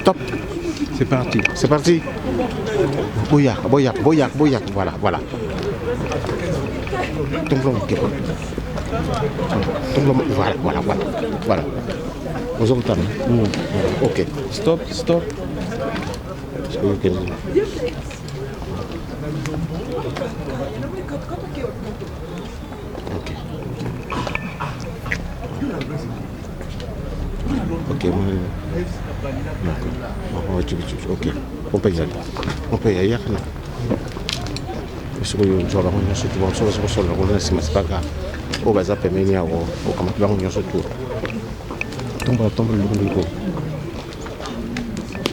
Top. C'est parti. C'est parti. Boyak, boyak, boyak, boyak. Voilà, voilà. Voilà, voilà, voilà. Voilà. Vous entendez? Ok. Stop, stop. Ok. Ok, ok, on peut y aller. On peut y aller. C'est pas grave. On va zapper, mais il y a surtout. Tombe le niveau.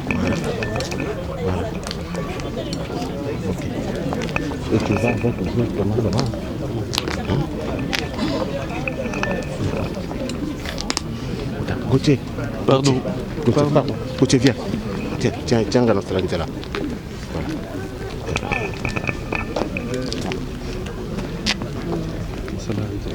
Voilà. Voilà. Ok. Et tu vas avec directement là-bas. Gauthier. Pardon. Gauthier, pardon. Gauthier, viens. Tiens, dans notre langue là. Voilà. Ça va arrêter.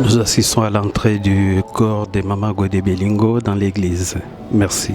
Nous assistons à l'entrée du corps des Mama Godé Belingo dans l'église. Merci.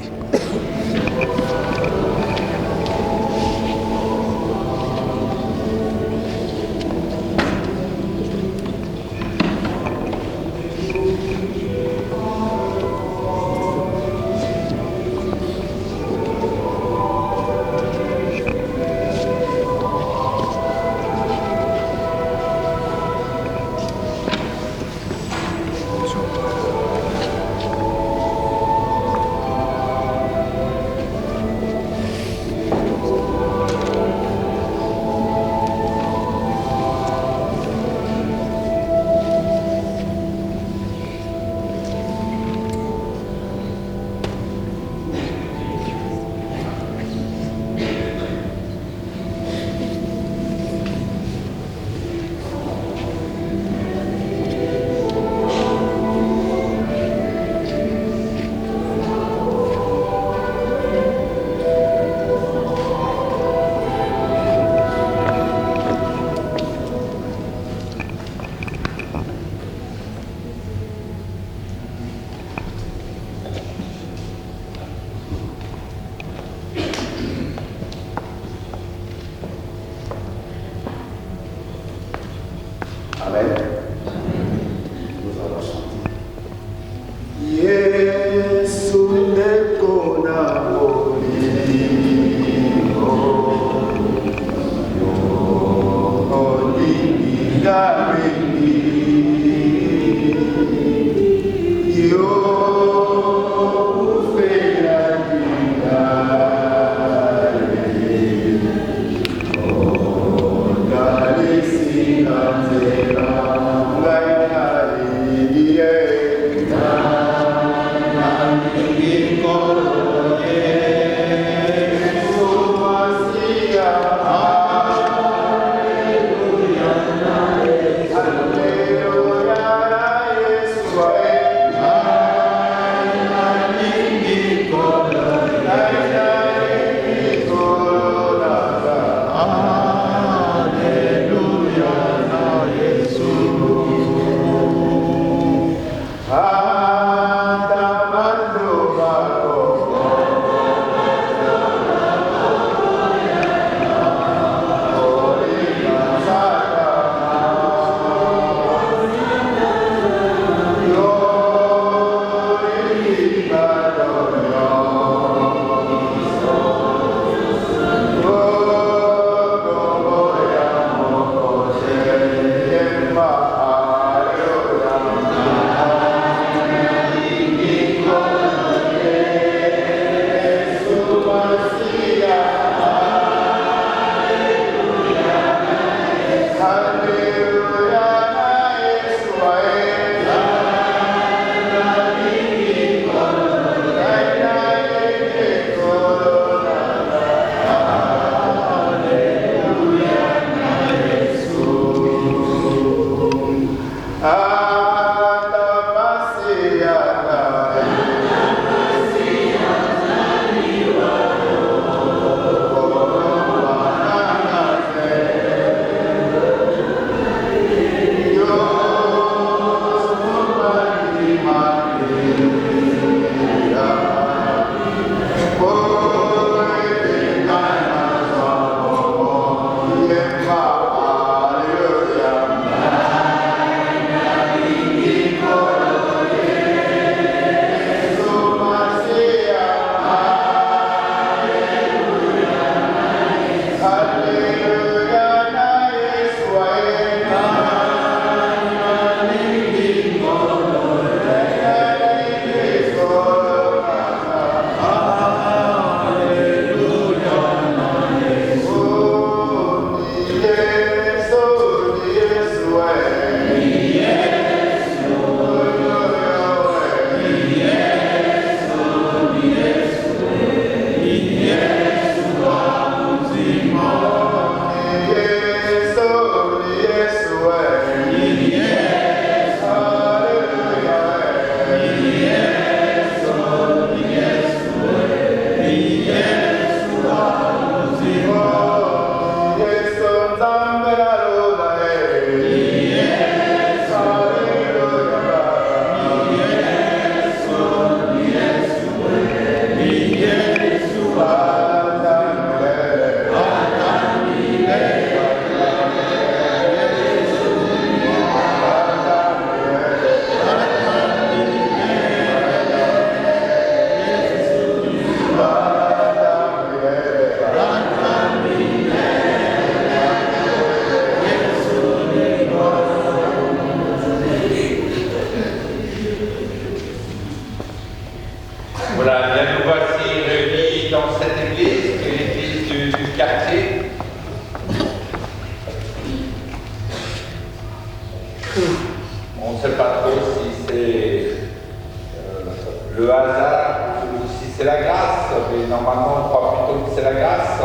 le hasard ou si c'est la grâce, mais normalement on croit plutôt que c'est la grâce.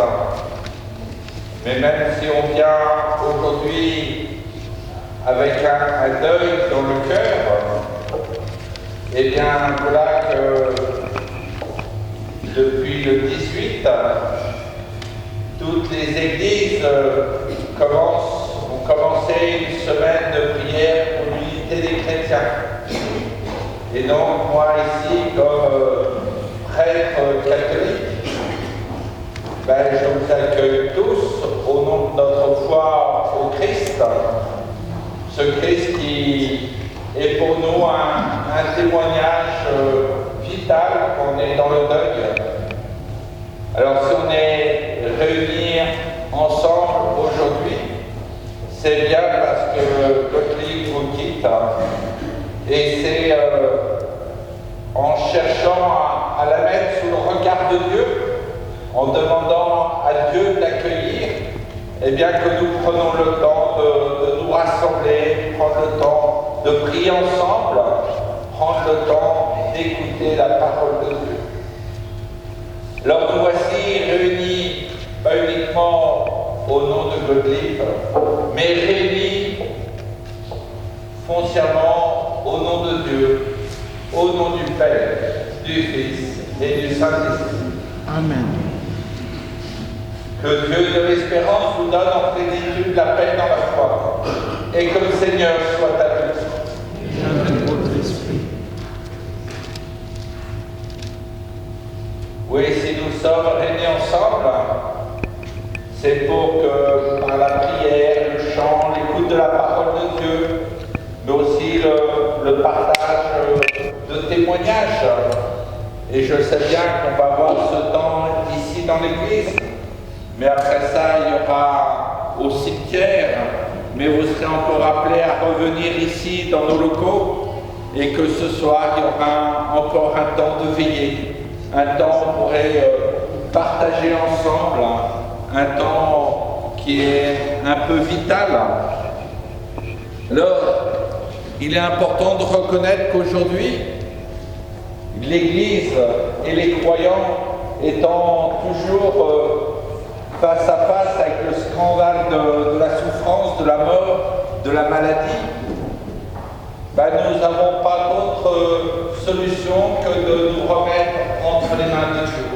Mais même si on vient aujourd'hui avec un deuil dans le cœur, eh bien voilà que depuis le 18, toutes les églises ont commencé une semaine de prière pour l'unité des chrétiens. Et donc moi ici, comme prêtre catholique, je vous accueille tous au nom de notre foi au Christ, ce Christ qui est pour nous un témoignage vital qu'on est dans le deuil. Alors si on est réunis ensemble aujourd'hui, c'est bien parce que Gottlieb vous quitte, et c'est en cherchant à la mettre sous le regard de Dieu, en demandant à Dieu de l'accueillir, eh bien que nous prenons le temps de nous rassembler, prendre le temps de prier ensemble, prendre le temps d'écouter la parole de Dieu. Alors nous voici réunis, pas uniquement au nom de Gottlieb, mais réunis foncièrement au nom de Dieu, au nom du Père, du Fils et du Saint-Esprit. Amen. Que Dieu de l'espérance vous donne en plénitude la paix dans la foi, et que le Seigneur soit avec vous. Et avec votre esprit. Oui, si nous sommes réunis ensemble, c'est pour que par la prière, le chant, l'écoute de la parole de Dieu, mais aussi le partage de témoignages. Et je sais bien qu'on va avoir ce temps ici dans l'église, mais après ça, il y aura au cimetière, mais vous serez encore appelés à revenir ici dans nos locaux, et que ce soir, il y aura encore un temps de veillée, un temps où on pourrait partager ensemble, un temps qui est un peu vital. Alors, il est important de reconnaître qu'aujourd'hui, l'Église et les croyants étant toujours face à face avec le scandale de la souffrance, de la mort, de la maladie, nous n'avons pas d'autre solution que de nous remettre entre les mains de Dieu.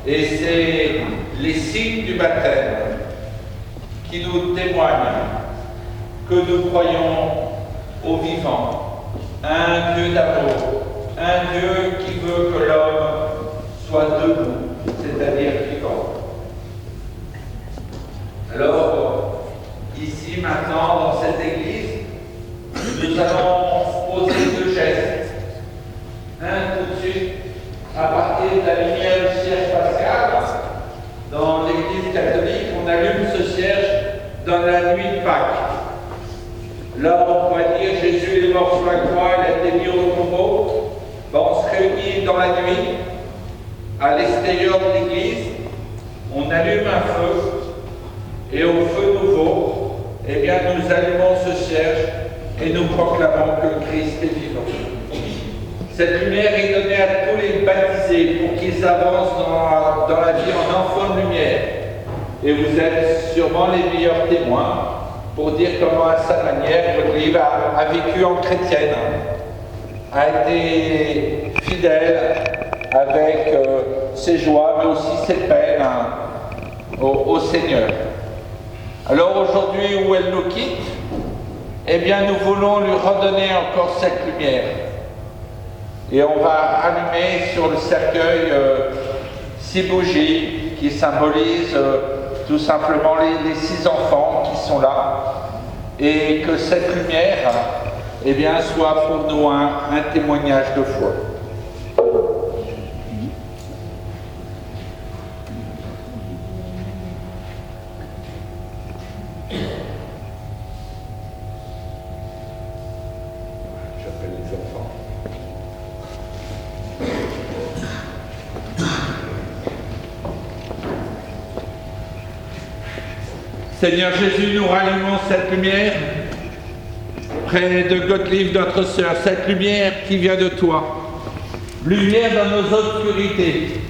Et c'est les signes du baptême qui nous témoignent que nous croyons au vivant, à un Dieu d'amour, un Dieu qui veut que l'homme soit debout, c'est-à-dire vivant. Alors, ici, maintenant, dans cette église, nous allons poser deux gestes. Un tout de suite, à partir de la lumière du cierge pascal, dans l'église catholique, on allume ce cierge dans la nuit de Pâques. Là, on pourrait dire Jésus est mort sur la croix, il a été mis au tombeau. On se réunit dans la nuit, à l'extérieur de l'église, on allume un feu, et au feu nouveau, eh bien, nous allumons ce cierge et nous proclamons que le Christ est vivant. Cette lumière est donnée à tous les baptisés pour qu'ils avancent dans la vie en enfants de lumière. Et vous êtes sûrement les meilleurs témoins pour dire comment, à sa manière, Gottlieb a vécu en chrétienne, a été fidèle avec ses joies, mais aussi ses peines au Seigneur. Alors aujourd'hui, où elle nous quitte, eh bien nous voulons lui redonner encore cette lumière. Et on va allumer sur le cercueil 6 bougies qui symbolisent tout simplement les 6 enfants qui sont là. Et que cette lumière, eh bien, soit pour nous un témoignage de foi. J'appelle les enfants. Seigneur Jésus, nous rallumons cette lumière près de Gottlieb, notre sœur, cette lumière qui vient de toi, lumière dans nos obscurités,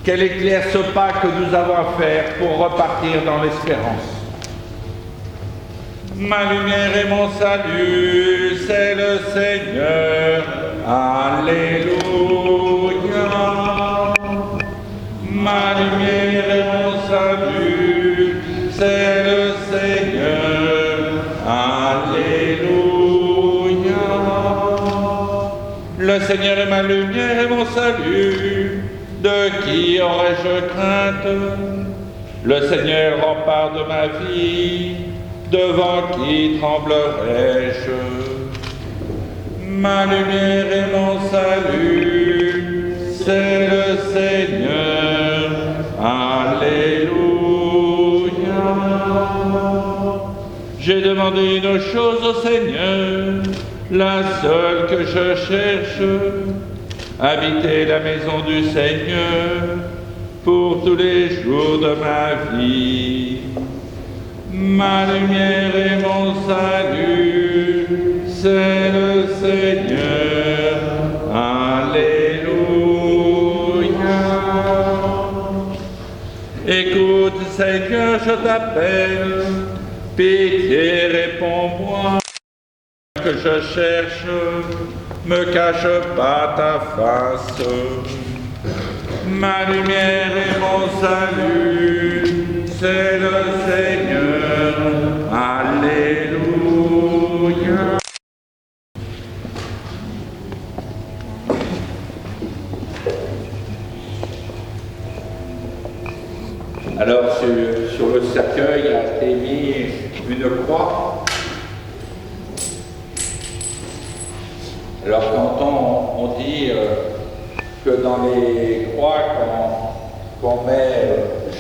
qu'elle éclaire ce pas que nous avons à faire pour repartir dans l'espérance. Ma lumière et mon salut, c'est le Seigneur. Alléluia. Ma lumière et mon salut, c'est le Seigneur. Alléluia. Le Seigneur est ma lumière et mon salut. De qui aurais-je crainte? Le Seigneur rempart de ma vie. Devant qui tremblerais-je? Ma lumière et mon salut, c'est le Seigneur. Alléluia. J'ai demandé une chose au Seigneur, la seule que je cherche, habiter la maison du Seigneur pour tous les jours de ma vie. Ma lumière et mon salut, c'est le Seigneur. Alléluia. Écoute, Seigneur, je t'appelle. Pitié, réponds-moi. Que je cherche, me cache pas ta face. Ma lumière et mon salut, c'est le Seigneur. Alléluia. Alors sur le cercueil a été mis une croix. Alors quand on dit que dans les croix qu'on met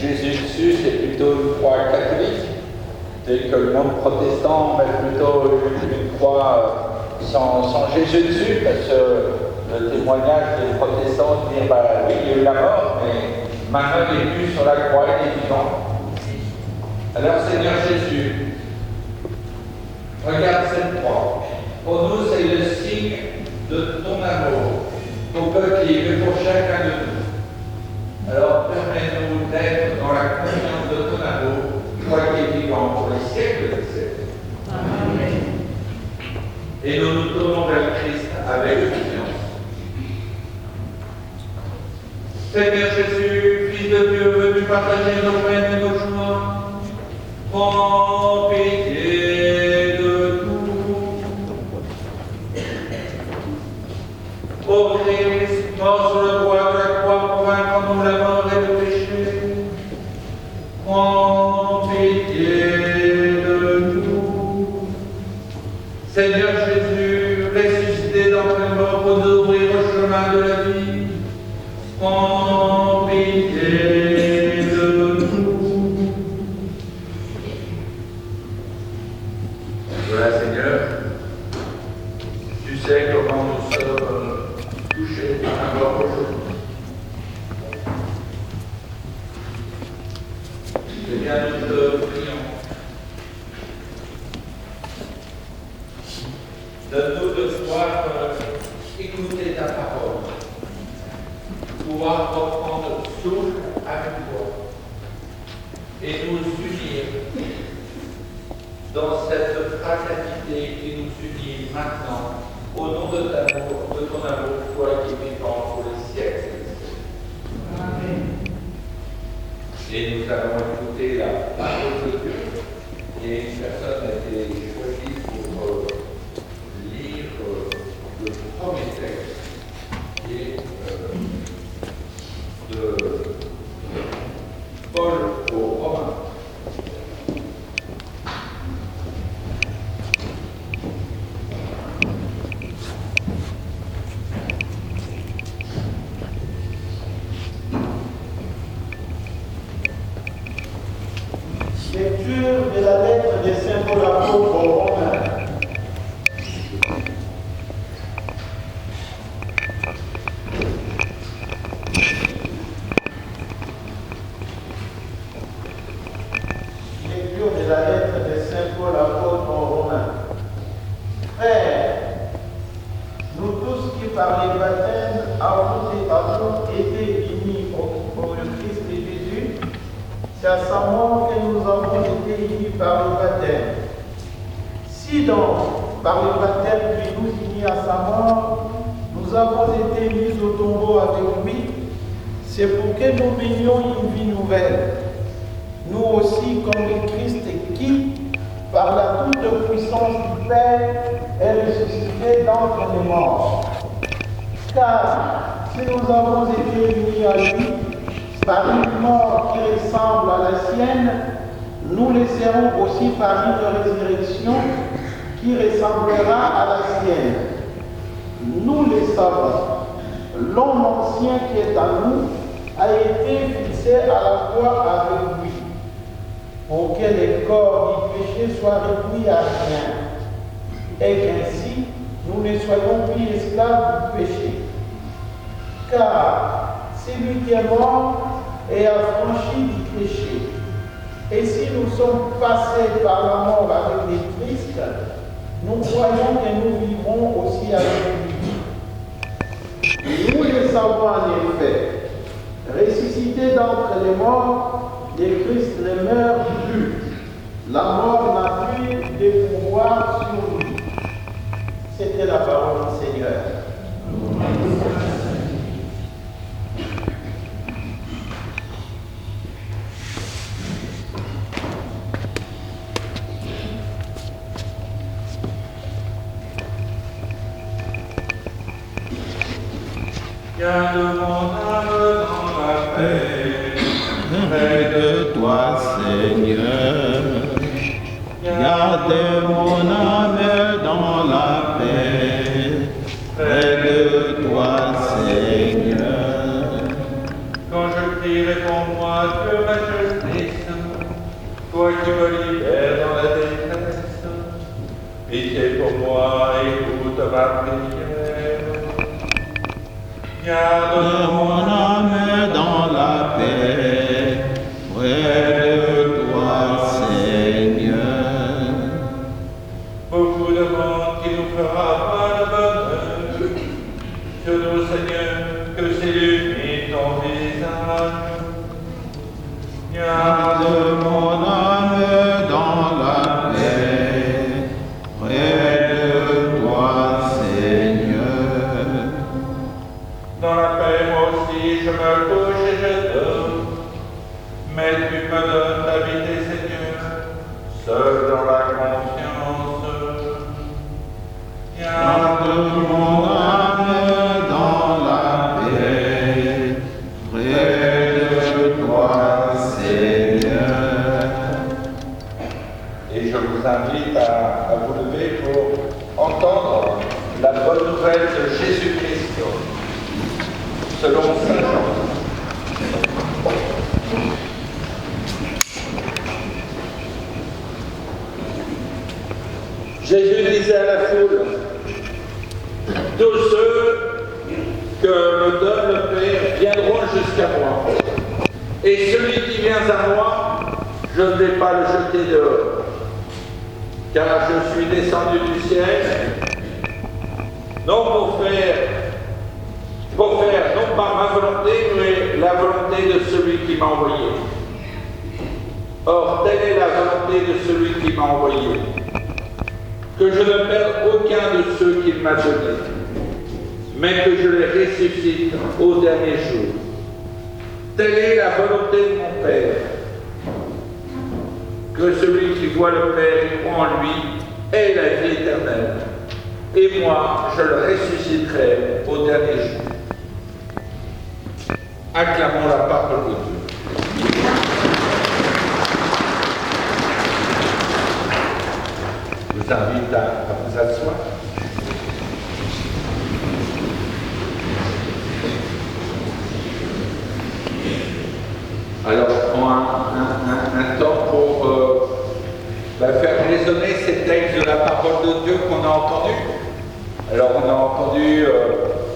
Jésus dessus, c'est plutôt une croix catholique, telle que le monde protestant met plutôt une croix sans Jésus dessus, parce que le témoignage des protestants dit bah oui, il y a eu la mort, mais maintenant il est venu sur la croix, il est vivant. Alors Seigneur Jésus, regarde cette croix. Pour nous, c'est le signe de ton amour, ton petit, mais pour chacun de nous. Alors permets-nous d'être dans la confiance de ton amour, toi qui es vivant pour les siècles des siècles. Amen. Et nous nous tournons vers Christ avec confiance. Seigneur Jésus, Fils de Dieu, venu partager nos peines et nos joies, prends pitié de nous. Ô Christ, mort sur le bois de la croix pour vaincre en nous la mort et le péché, prends pitié de nous. Seigneur Jésus, ressuscité d'entre les morts pour nous ouvrir le chemin de la vie, prends pitié de nous. Voilà, Seigneur, tu sais comment nous sommes touchés par la mort aujourd'hui. Eh bien, nous te prions. Donne-nous de pouvoir écouter ta parole, pouvoir reprendre souffle avec toi et nous unir dans cette fraternité qui nous unit maintenant au nom de ton amour, toi qui es vivant pour les siècles. Amen. Et nous allons écouter la parole de Dieu et une personne a été choisie pour lire le premier texte qui est de Paul aux Romains. par les baptêmes avons été unis au Christ de Jésus, c'est à sa mort que nous avons été unis par le baptême. Si donc, par le baptême qui nous unit à sa mort, nous avons été mis au tombeau avec lui, c'est pour que nous menions une vie nouvelle. Nous aussi, comme le Christ qui, par la toute puissance du Père, est ressuscité d'entre les morts. Car si nous avons été unis à lui par une mort qui ressemble à la sienne, nous le serons aussi par une résurrection qui ressemblera à la sienne. Nous le savons. L'homme ancien qui est en nous a été fixé à la croix avec lui, pour que le corps du péché soit réduit à rien, et qu'ainsi nous ne soyons plus esclaves du péché. Car celui qui est mort est affranchi du péché. Et si nous sommes passés par la mort avec le Christ, nous croyons que nous vivrons aussi avec lui. Nous le savons en effet. Ressuscité d'entre les morts, le Christ ne meurt plus. La mort n'a plus de pouvoir sur lui. C'était la parole du Seigneur. Garde mon âme dans la paix, Près de toi, Seigneur. Garde mon âme dans la paix. Près de toi, Seigneur. quand je prie, réponds-moi, Dieu ma justice, toi qui me libères dans la détresse. Pitié pour moi, écoute ma prière. Garde Mon âme dans la paix. Près de toi, Seigneur. beaucoup de monde qui nous fera pas le bonheur. Sur nous, Seigneur, que s'illumine ton visage. Garde mon âme dans la paix. Près de toi, Seigneur. Dans la paix, moi aussi, je me couche et je dors. Mais tu me donnes d'habiter, Seigneur, seul dans la confiance. Garde mon âme dans la paix, près de toi, Seigneur. Et je vous invite à vous lever pour entendre la bonne nouvelle de Jésus-Christ, selon Saint Jean. Jésus disait à la foule, tous ceux que me donne le Père viendront jusqu'à moi. Et celui qui vient à moi, je ne vais pas le jeter dehors. Car je suis descendu du ciel, non pour faire non pas ma volonté, mais la volonté de celui qui m'a envoyé. Or, telle est la volonté de celui qui m'a envoyé, que je ne perde aucun de ceux qu'il m'a donnés, mais que je les ressuscite au dernier jour. Telle est la volonté de mon Père, que celui qui voit le Père et croit en lui ait la vie éternelle, et moi je le ressusciterai au dernier jour. Acclamons la parole de Dieu. Je vous invite à vous asseoir. Alors, je prends un temps pour faire résonner ces textes de la parole de Dieu qu'on a entendus. Alors, on a entendu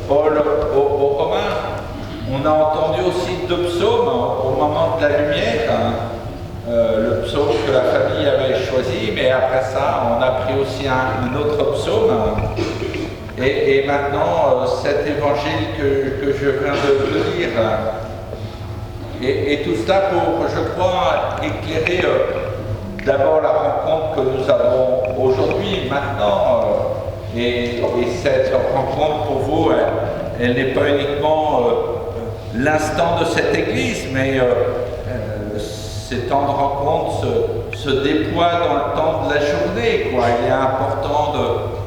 Paul aux Romains. On a entendu aussi deux psaumes au moment de la lumière, le psaume que la famille avait choisi, mais après ça, on a pris aussi un autre psaume Et maintenant, cet évangile que je viens de lire, et tout cela pour, je crois, éclairer d'abord la rencontre que nous avons aujourd'hui, maintenant, et cette rencontre pour vous, elle n'est pas uniquement l'instant de cette église, mais ces temps de rencontre se déploient dans le temps de la journée, quoi. Il est important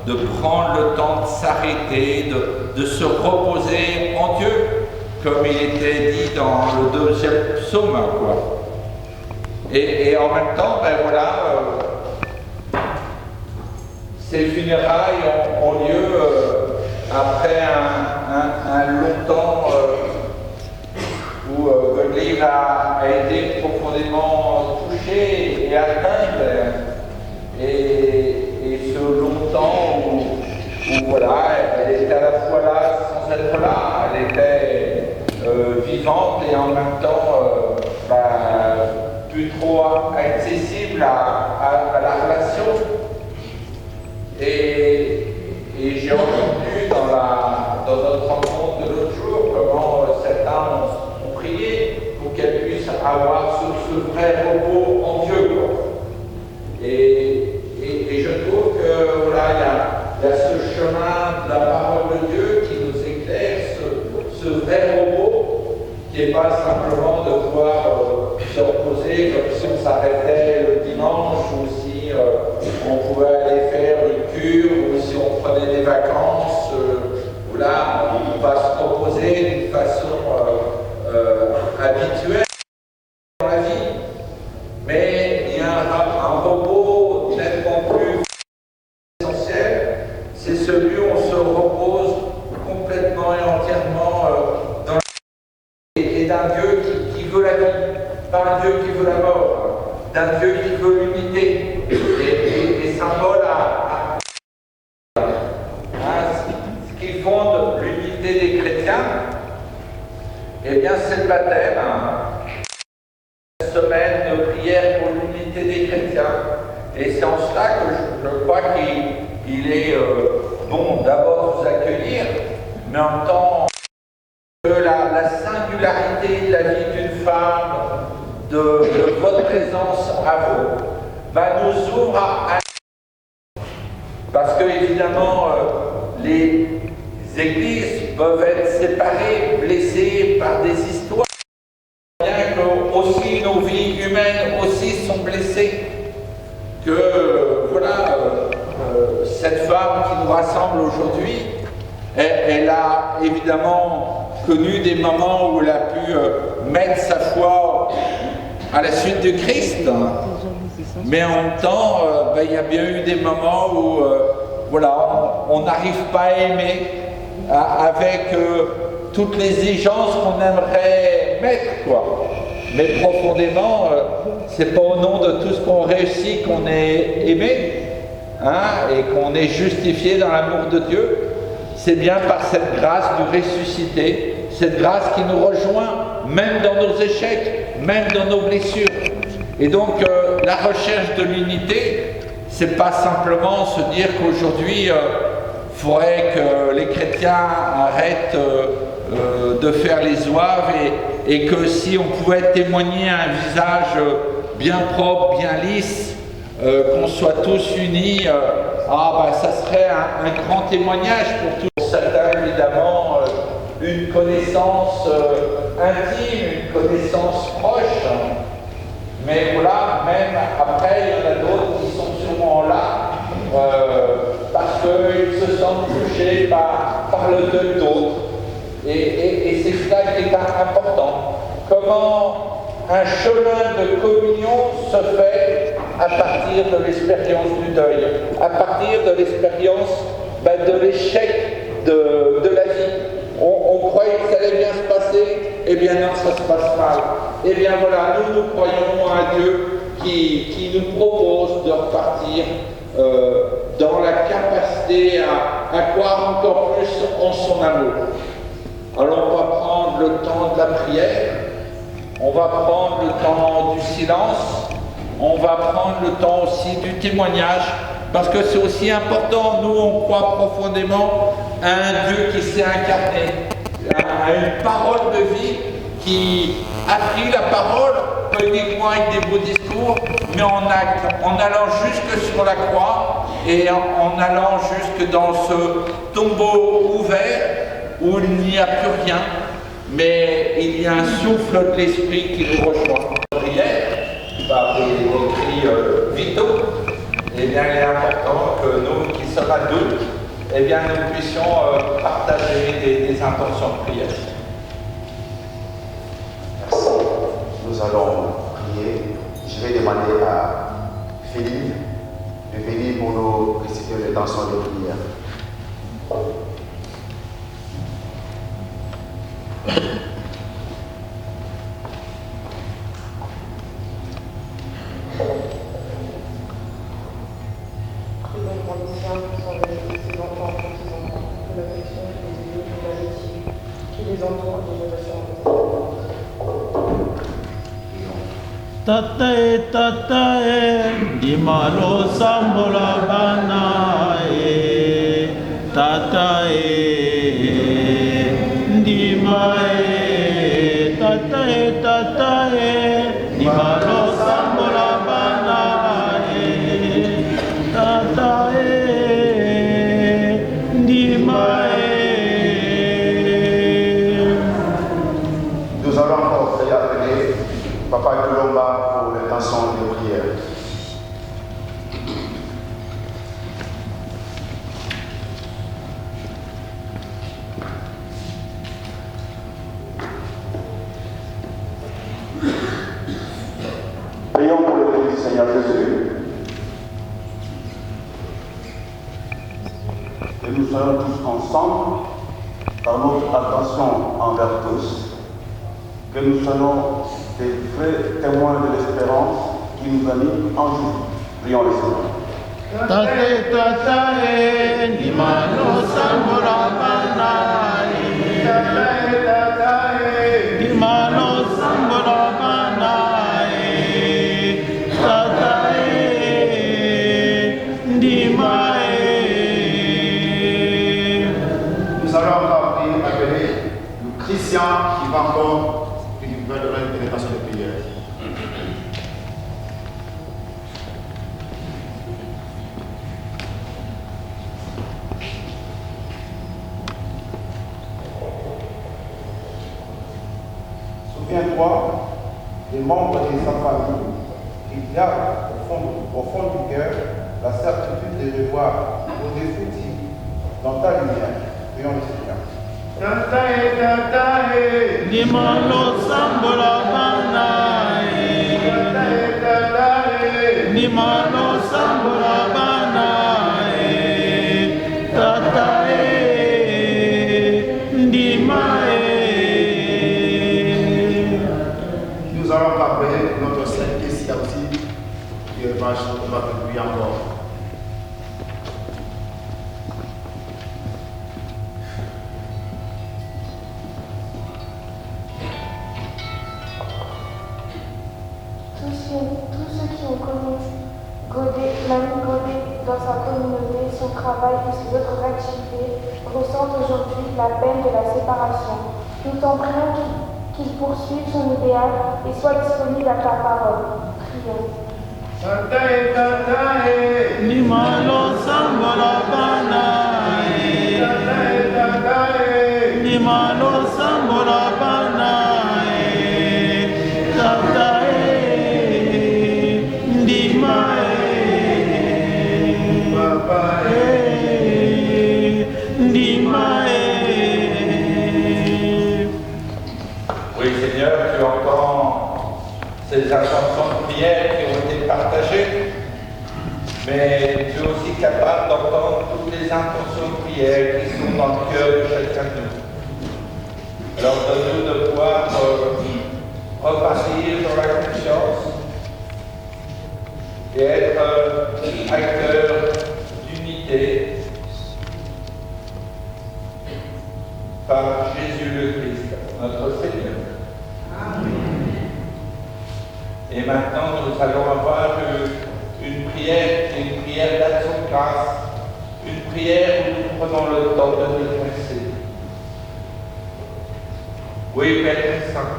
de prendre le temps de s'arrêter, de se reposer en Dieu, comme il était dit dans le 2e psaume, quoi. Et en même temps, ben voilà, ces funérailles ont lieu après un long temps où Gottlieb a été profondément touché et atteint, et ce long temps où voilà, elle était à la fois là sans être là, elle était vivante et en même temps plus trop accessible à la relation. Et j'ai entendu dans notre rencontre de l'autre jour comment certains ont prié pour qu'elle puisse avoir ce vrai repos en Dieu. Et je trouve que voilà, il y a ce chemin de la parole de Dieu qui nous éclaire, ce vrai repos, qui n'est pas simplement de pouvoir se reposer comme si on s'arrêtait le dimanche ou si on pouvait aller faire une cure ou si on prenait des vacances, où là on va se reposer d'une façon habituelle dans la vie. Mais il y a un repos nettement plus essentiel, c'est celui où on se repose complètement et entièrement dans la vie et d'un Dieu qui veut la vie, pas un Dieu qui veut la mort, d'un Dieu qui veut l'unité. Et symbole ce qui fonde l'unité des chrétiens, eh bien c'est le baptême. Semaine de prière pour l'unité des chrétiens. Et c'est en cela que je crois qu'il est bon d'abord vous accueillir, mais en même temps que la singularité de la vie d'une femme, de votre présence à vous, nous ouvre à parce que évidemment les églises peuvent être séparées, blessées par des histoires. Bien que aussi nos vies humaines aussi sont blessées, que voilà, cette femme qui nous rassemble aujourd'hui, elle a évidemment connu des moments où elle a pu mettre sa foi à la suite du Christ, mais en même temps, il y a bien eu des moments où voilà, on n'arrive pas à aimer avec toutes les exigences qu'on aimerait mettre, quoi. Mais profondément, c'est pas au nom de tout ce qu'on réussit qu'on est aimé, et qu'on est justifié dans l'amour de Dieu. C'est bien par cette grâce du ressuscité, cette grâce qui nous rejoint, même dans nos échecs, même dans nos blessures. Et donc, la recherche de l'unité, c'est pas simplement se dire qu'aujourd'hui, il faudrait que les chrétiens arrêtent de faire les zouaves et que si on pouvait témoigner un visage bien propre, bien lisse, qu'on soit tous unis, ça serait un grand témoignage pour tous. Pour certains, évidemment, une connaissance intime, une connaissance proche, mais voilà, même après, il y en a d'autres qui sont sûrement là parce qu'ils se sentent touchés par le deuil d'autres. Et c'est cela qui est important. Comment un chemin de communion se fait à partir de l'expérience du deuil, à partir de l'expérience de l'échec de la vie. On croyait que ça allait bien se passer, eh bien non, ça se passe mal. Eh bien voilà, nous croyons à un Dieu qui nous propose de repartir dans la capacité à croire encore plus en son amour. Alors on va prendre le temps de la prière, on va prendre le temps du silence, on va prendre le temps aussi du témoignage, parce que c'est aussi important. Nous, on croit profondément à un Dieu qui s'est incarné, à une parole de vie qui a pris la parole, pas uniquement avec des beaux discours, mais en acte, en allant jusque sur la croix et en allant jusque dans ce tombeau ouvert où il n'y a plus rien, mais il y a un souffle de l'esprit qui nous rejoint. Prière par des cris vitaux, eh bien, il est important que nous qui sommes adultes, eh bien, nous puissions partager des intentions de prière. Merci. Nous allons prier. Je vais demander à Philippe de venir pour nous réciter une intention de prière. Tatae, dimalo sambola banae, tatae, dimae, tatae, dimalo sambola banae, tatae, dimae. Nous allons encore faire appeler Papa Colomba pour l'intention de prière. Prions pour l'Église du Seigneur Jésus. Et nous soyons tous ensemble par notre attention envers tous, que nous soyons des vrais témoins de l'espérance qui nous anime en jour. Prions le Seigneur. Tate tatae, dimalo sambola banae, tatae, dimalo sambola banae, tatae, dimae. Nous allons encore appeler le Christian qui va encore donner une intention de prière. Souviens-toi des membres de sa famille qui gardent au fond du cœur la certitude de revoir vos défoutis dans ta lumière. Prions le Seigneur. Dimalo sambola banae, dimalo sambola banae, tatae, dimae. Nous allons parler de notre Saint Kessia aussi, qui va prier encore. Tous ceux qui ont connu l'ami Godet dans sa communauté, son travail et ses autres activités ressentent aujourd'hui la peine de la séparation. Nous t'en prions qu'il poursuive son idéal et soit disponible à ta parole. Prions. Dimalo sambola banae, dimalo sambola banae, tatae, dimae, dimae. Oui, Seigneur, tu entends ces intentions de prière qui ont été partagées, mais tu es aussi capable d'entendre toutes les intentions de prière qui sont dans le cœur de chacun de nous. Alors donne-nous de pouvoir repartir dans la conscience et être acteur d'unité par Jésus le Christ, notre Seigneur. Et maintenant, nous allons avoir une prière d'action grâce, une prière où nous prenons le temps de dire merci. Oui, Père Saint,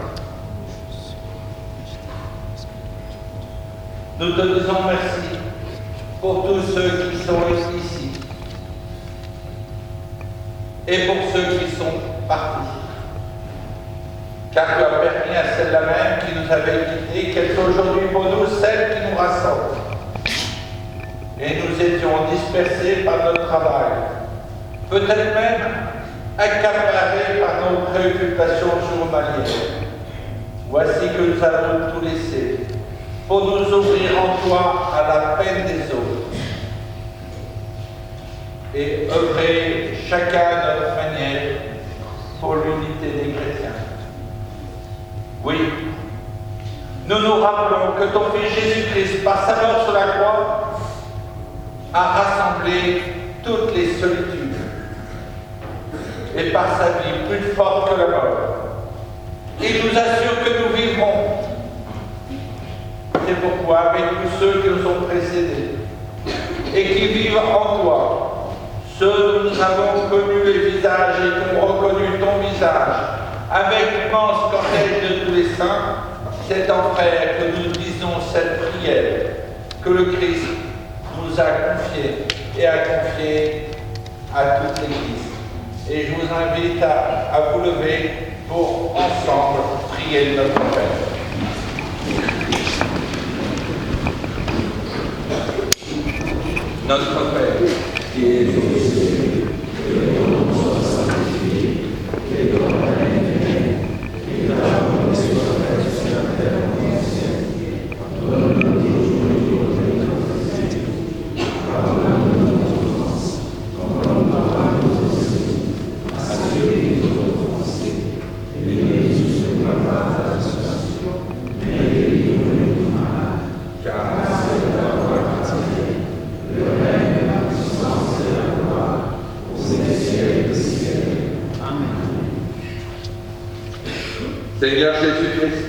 nous te disons merci pour tous ceux qui sont ici et pour ceux qui sont partis. Car tu as permis à celle-là même qui nous avait quittés qu'elle soit aujourd'hui pour nous celle qui nous rassemble. Et nous étions dispersés par notre travail, peut-être même accaparés par nos préoccupations journalières. Voici que nous avons tout laissé pour nous ouvrir en toi à la peine des autres et œuvrer chacun à notre manière pour l'unité des chrétiens. Oui, nous nous rappelons que ton Fils Jésus-Christ, par sa mort sur la croix, a rassemblé toutes les solitudes et par sa vie plus forte que la mort. Il nous assure que nous vivrons. C'est pourquoi, avec tous ceux qui nous ont précédés et qui vivent en toi, ceux dont nous avons connu les visages et qui ont reconnu ton visage, avec l'immense cortège de tous les saints, c'est en frère que nous disons cette prière que le Christ nous a confiée et a confiée à toute l'Église. Et je vous invite à vous lever pour ensemble prier notre Père. Notre Père, qui est aux cieux, que ton nom soit sanctifié, que ton règne vienne, que ta volonté soit faite sur la terre comme au ciel. Donne-nous aujourd'hui notre pain quotidien. Pardonne-nous nos offenses, comme nous pardonnons aussi à ceux qui nous ont offensés. Et ne nous soumets pas à la tentation, mais délivre-nous du mal. Car c'est la gloire éternelle, le règne, la puissance et la gloire, pour les siècles des siècles. Amen. Seigneur Jésus-Christ,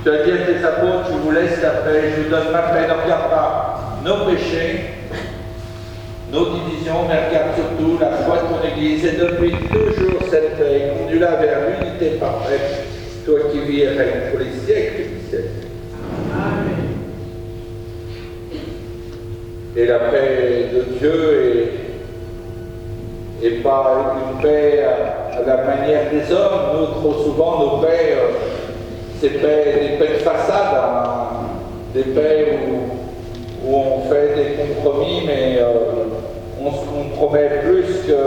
tu as dit à tes apôtres, je vous laisse la paix, je vous donne ma paix, ne regarde pas nos péchés, nos divisions, mais regarde surtout la foi de ton Église et donne-lui toujours cette paix et conduis-la vers l'unité parfaite, toi qui vis et règnes pour les siècles des siècles. Amen. Et la paix de Dieu est pas une paix à la manière des hommes. Nous, trop souvent, nos paix, c'est des paix de façade, hein, des paix où on fait des compromis, mais on se compromet plus que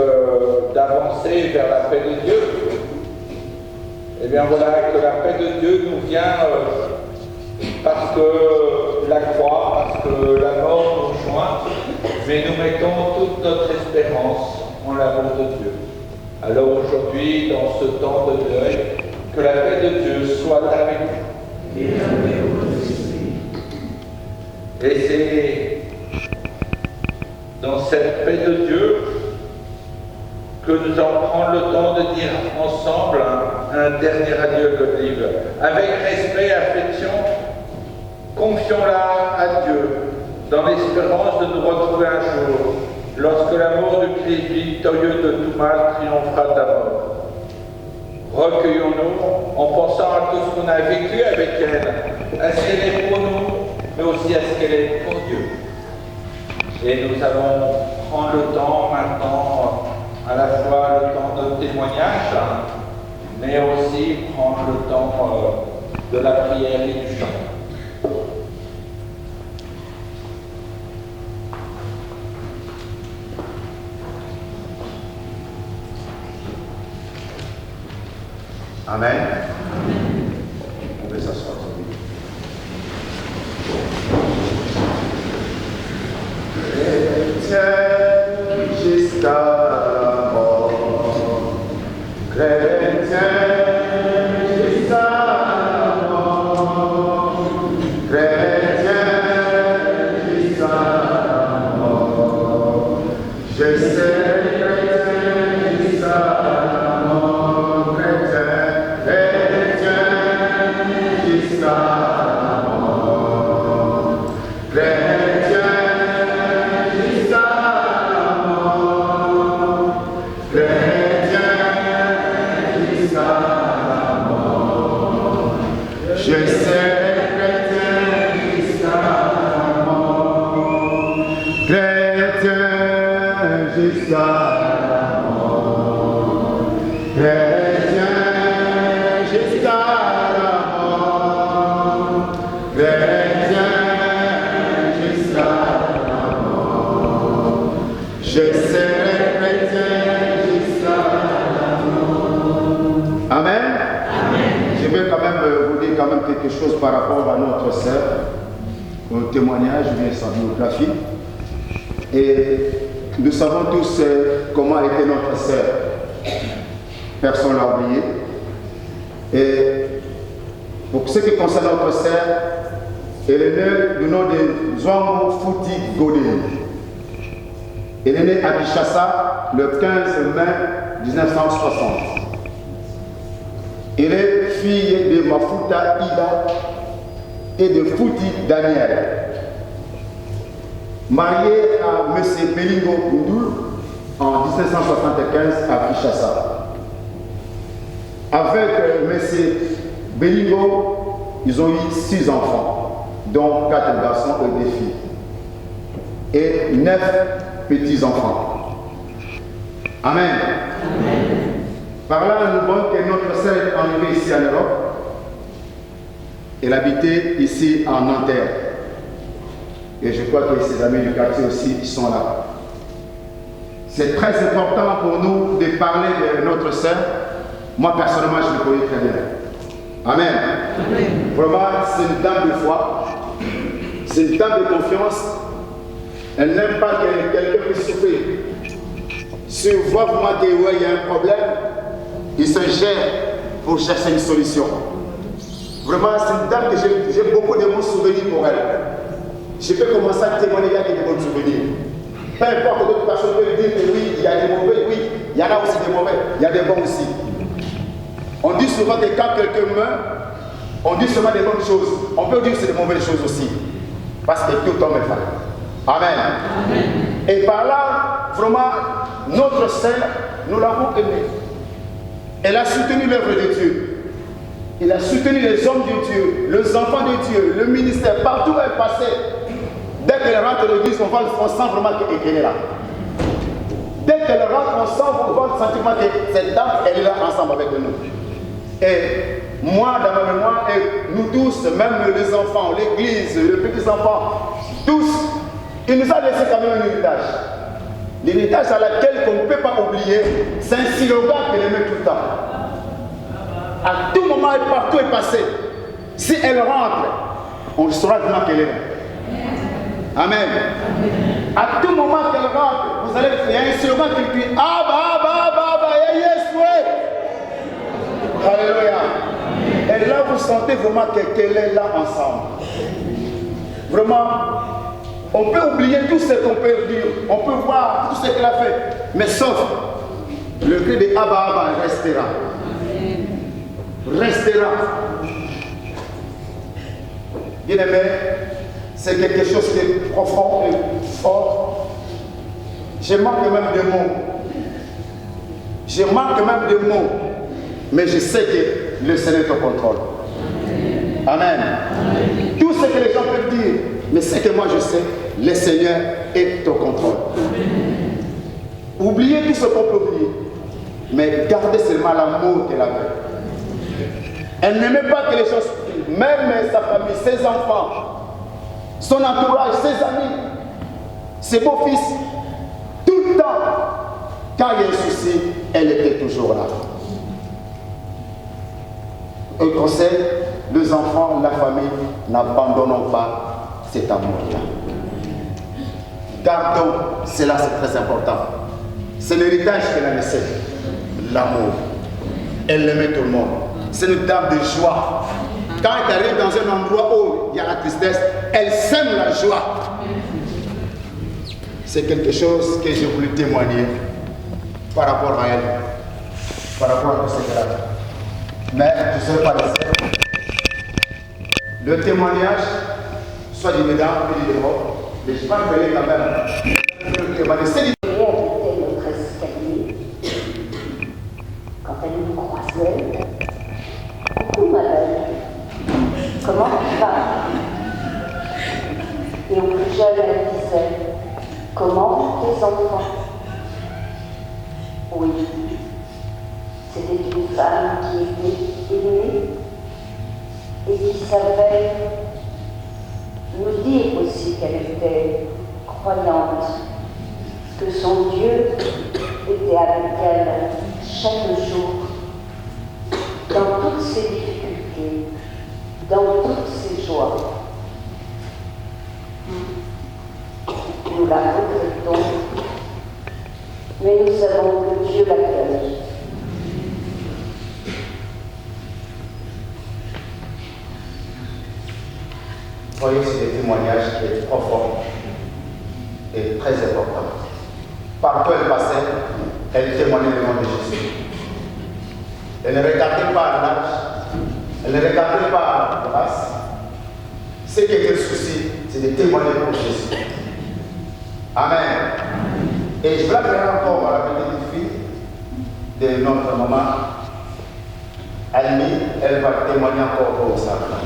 d'avancer vers la paix de Dieu. Eh bien voilà, que la paix de Dieu nous vient parce que la croix, parce que la mort nous joint, mais nous mettons toute notre espérance en l'amour de Dieu. Alors aujourd'hui, dans ce temps de deuil, que la paix de Dieu soit avec nous. Et c'est dans cette paix de Dieu que nous allons prendre le temps de dire ensemble un dernier adieu Godelive. Avec respect et affection, confions-la à Dieu, dans l'espérance de nous retrouver un jour, lorsque l'amour du Christ victorieux de tout mal triomphera de la mort. Recueillons-nous en pensant à tout ce qu'on a vécu avec elle, à ce qu'elle est pour nous, mais aussi à ce qu'elle est pour Dieu. Et nous allons prendre le temps maintenant, à la fois le temps de témoignage, mais aussi prendre le temps de la prière et du chant. Amen. On peut s'asseoir. Chrétien jusqu'à la mort. Chrétien jusqu'à la mort. Chrétien jusqu'à la mort. Je sais chrétien jusqu'à la mort. Chrétien. chrétien jusqu'à la mort, chrétien jusqu'à la mort, je serai chrétien jusqu'à la mort. Amen. Je vais quand même vous dire quand même quelque chose par rapport à notre sœur, un témoignage de sa biographie. Et nous savons tous comment était notre sœur. Personne ne l'a oublié. Et pour ce qui concerne notre sœur, elle est née du nom de Zwango Fouti Godé. Elle est née à Kinshasa le 15 mai 1960. Elle est fille de Mafuta Ida et de Fouti Daniel. Mariée à M. Belingo Koundoul en 1975 à Kinshasa. Avec M. Belingo, ils ont eu 6 enfants, dont 4 garçons et 2 filles. Et 9 petits-enfants. Amen. Amen. Par là, nous voyons que notre sœur est arrivée ici en Europe. Elle habitait ici en Nanterre. Et je crois que ses amis du quartier aussi sont là. C'est très important pour nous de parler de notre sœur. Moi, personnellement, je le connais très bien. Amen. Amen. Vraiment, c'est une dame de foi. C'est une dame de confiance. Elle n'aime pas que quelqu'un puisse souffrir. Si vous voyez vraiment qu'il y a un problème, il se gère pour chercher une solution. Vraiment, c'est une dame que j'ai beaucoup de bons souvenirs pour elle. Je peux commencer à témoigner, il y a des bons souvenirs. Peu importe, d'autres personnes peuvent dire que oui, il y a des mauvais, oui, il y en a aussi des mauvais, il y a des bons aussi. On dit souvent que quand quelqu'un meurt, on dit souvent des bonnes choses. On peut dire que c'est des mauvaises choses aussi. Parce que tout homme est fait. Amen. Amen. Et par là, vraiment, notre sœur, nous l'avons aimée. Elle a soutenu l'œuvre de Dieu. Elle a soutenu les hommes de Dieu, les enfants de Dieu, le ministère, partout où elle passait. Dès qu'elle rentre à l'église, on sent vraiment qu'elle est là. Dès qu'elle rentre, on sent vraiment le sentiment que cette dame, elle est là ensemble avec nous. Et moi, dans ma mémoire, et nous tous, même les enfants, l'église, les petits-enfants, tous, il nous a laissé quand même un héritage. L'héritage à laquelle on ne peut pas oublier, c'est un slogan qu'elle aimait tout le temps. À tout moment et partout est passé. Si elle rentre, on saura vraiment qu'elle est là. Amen. À tout moment qu'elle rentre, vous allez, il y a un slogan qui dit yes, ouais. Alléluia. Et là, vous sentez vraiment qu'elle est là ensemble. Vraiment, on peut oublier tout ce qu'on peut dire, on peut voir tout ce qu'elle a fait, mais sauf le cri de Abba restera. Restera. Bien aimé, c'est quelque chose qui est profond et fort. Je manque même de mots. Je manque même de mots. Mais je sais que le Seigneur est au contrôle. Amen. Amen. Tout ce que les gens peuvent dire, mais ce que moi je sais, le Seigneur est au contrôle. Oubliez tout ce qu'on peut oublier, mais gardez seulement l'amour qu'elle avait. Elle n'aimait pas que les choses, même sa famille, ses enfants, son entourage, ses amis, ses beaux-fils, tout le temps, quand il y a un souci, elle était toujours là. Un conseil, les enfants, la famille, n'abandonnons pas cet amour-là. Gardons, cela c'est très important. C'est l'héritage qu'elle a laissé, l'amour. Elle aimait tout le monde. C'est une dame de joie. Quand elle arrive dans un endroit où il y a la tristesse, elle sème la joie. C'est quelque chose que j'ai voulu témoigner par rapport à elle, par rapport à ce qu'elle a fait. Mais je ne serai pas laissé. Le témoignage, soit du médaille, soit du dehors, mais je ne vais pas me quand même. Le témoignage, c'est notre escalier, quand elle nous croisait, coucou ma belle, comment tu vas? Et au plus jeune, elle disait, comment tes enfants? Oui, c'était femme qui était aimée et qui savait nous dire aussi qu'elle était croyante, que son Dieu était avec elle chaque jour, dans toutes ses difficultés, dans toutes ses joies. Nous la regrettons, mais nous savons que Dieu l'accueille. Voyez, c'est des témoignages qui est profond et très important. Partout elle passait, elle témoignait le nom de Jésus. Elle ne regardait pas l'âge, elle ne regardait pas la race. Ce qui était le souci, c'est de témoigner pour Jésus. Amen. Et je vais faire encore à la petite fille de notre maman, Annie, elle va témoigner encore au Sacrement.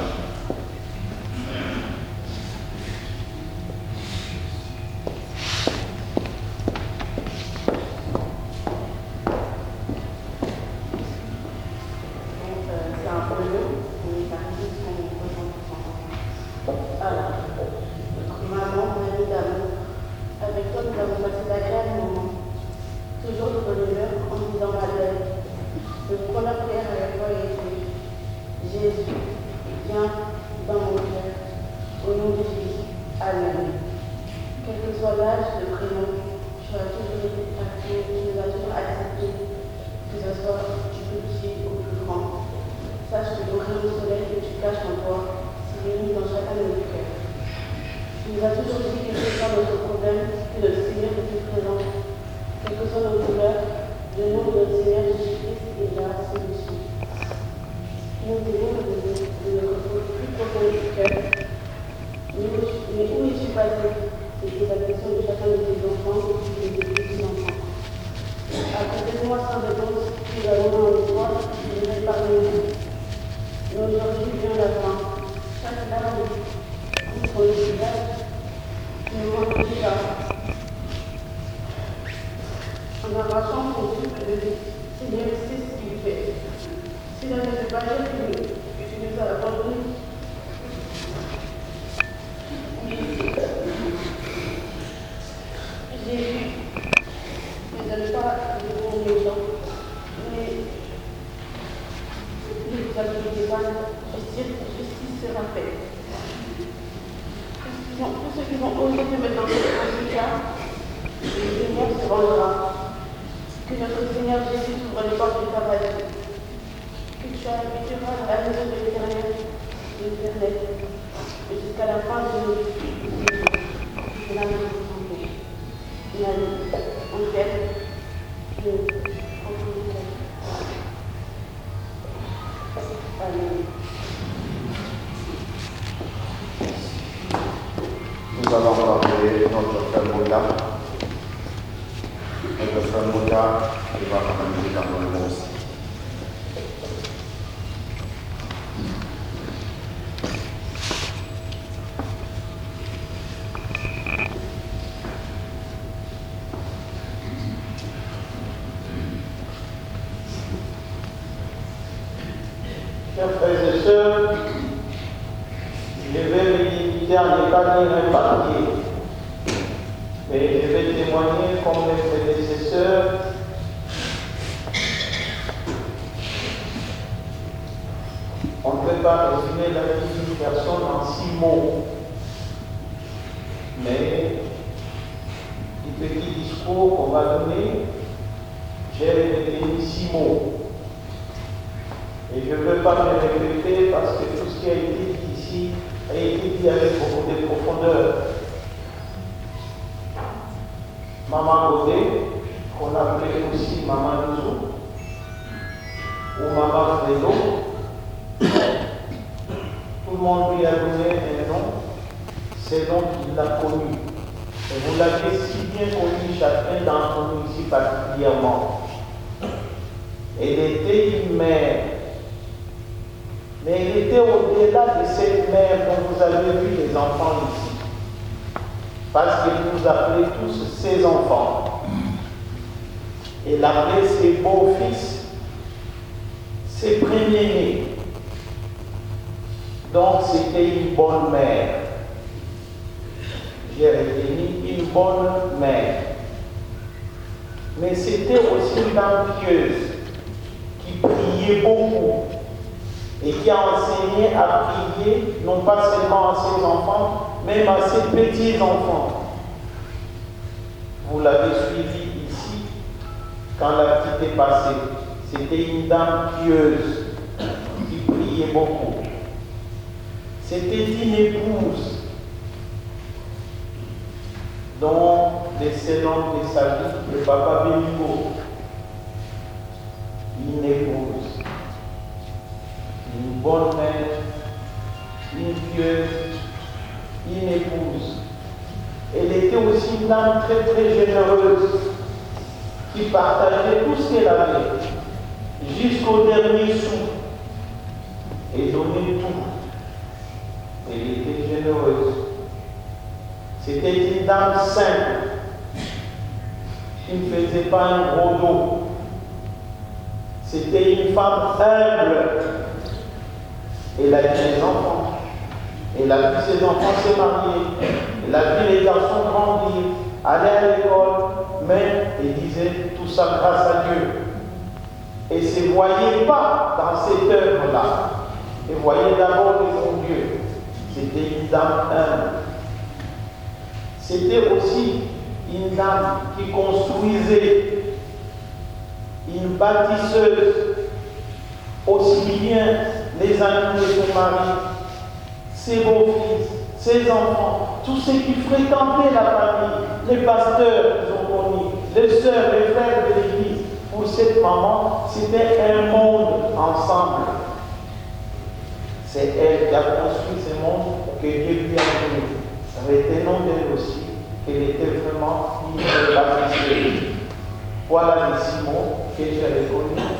Nous allons rappeler notre frère Moda. Notre frère Moda, il va canaliser dans le monde aussi. Chers frères et sœurs, je vais me limiter à ne pas lire un papier, mais je vais témoigner comme mes prédécesseurs. On ne peut pas résumer la vie d'une personne en 6 mots, mais du petit discours qu'on va donner, j'ai répété 6 mots. Et je ne veux pas me répéter parce que tout ce qui a été dit ici a été dit avec beaucoup de profondeur. Maman Godet, qu'on appelait aussi Maman Nouzou, ou Maman Fredo, tout le monde lui a donné un nom, c'est nom qu'il a connu. Et vous l'avez si bien connu, chacun d'entre nous ici particulièrement. Elle était une mère. Mais il était au-delà de cette mère dont vous avez vu les enfants ici. Parce qu'il nous appelait tous ses enfants. Il appelait ses beaux-fils. ses premiers-nés. Donc c'était une bonne mère. Jérémie, une bonne mère. Mais c'était aussi une dame pieuse qui priait beaucoup et qui a enseigné à prier, non pas seulement à ses enfants, même à ses petits-enfants. Vous l'avez suivi ici quand la petite est passée. C'était une dame pieuse qui priait beaucoup. C'était une épouse dont l'excellent de sa vie, le papa Bénigo. Une épouse, une bonne mère, une pieuse, une épouse. Elle était aussi une dame très très généreuse qui partageait tout ce qu'elle avait jusqu'au dernier sou et donnait tout. Elle était généreuse. C'était une dame simple qui ne faisait pas un gros dos. C'était une femme humble. Elle a eu des enfants. Elle a vu ses enfants se marier. Elle a vu les garçons grandir, aller à l'école. Mais elle disait tout ça grâce à Dieu. Elle ne se voyait pas dans cette œuvre-là. Elle voyait d'abord le bon Dieu. C'était une dame humble. C'était aussi une dame qui construisait, une bâtisseuse, aussi bien les amis de son mari, ses beaux-fils, ses enfants, tous ceux qui fréquentaient la famille, les pasteurs qu'ils ont connus, les sœurs, les frères de l'église. Pour cette maman, c'était un monde ensemble. C'est elle qui a construit ce monde que Dieu lui a donné. Ça retenons d'elle aussi qu'elle était vraiment une bâtisseuse. Voilà les 6 mots que j'ai reconnus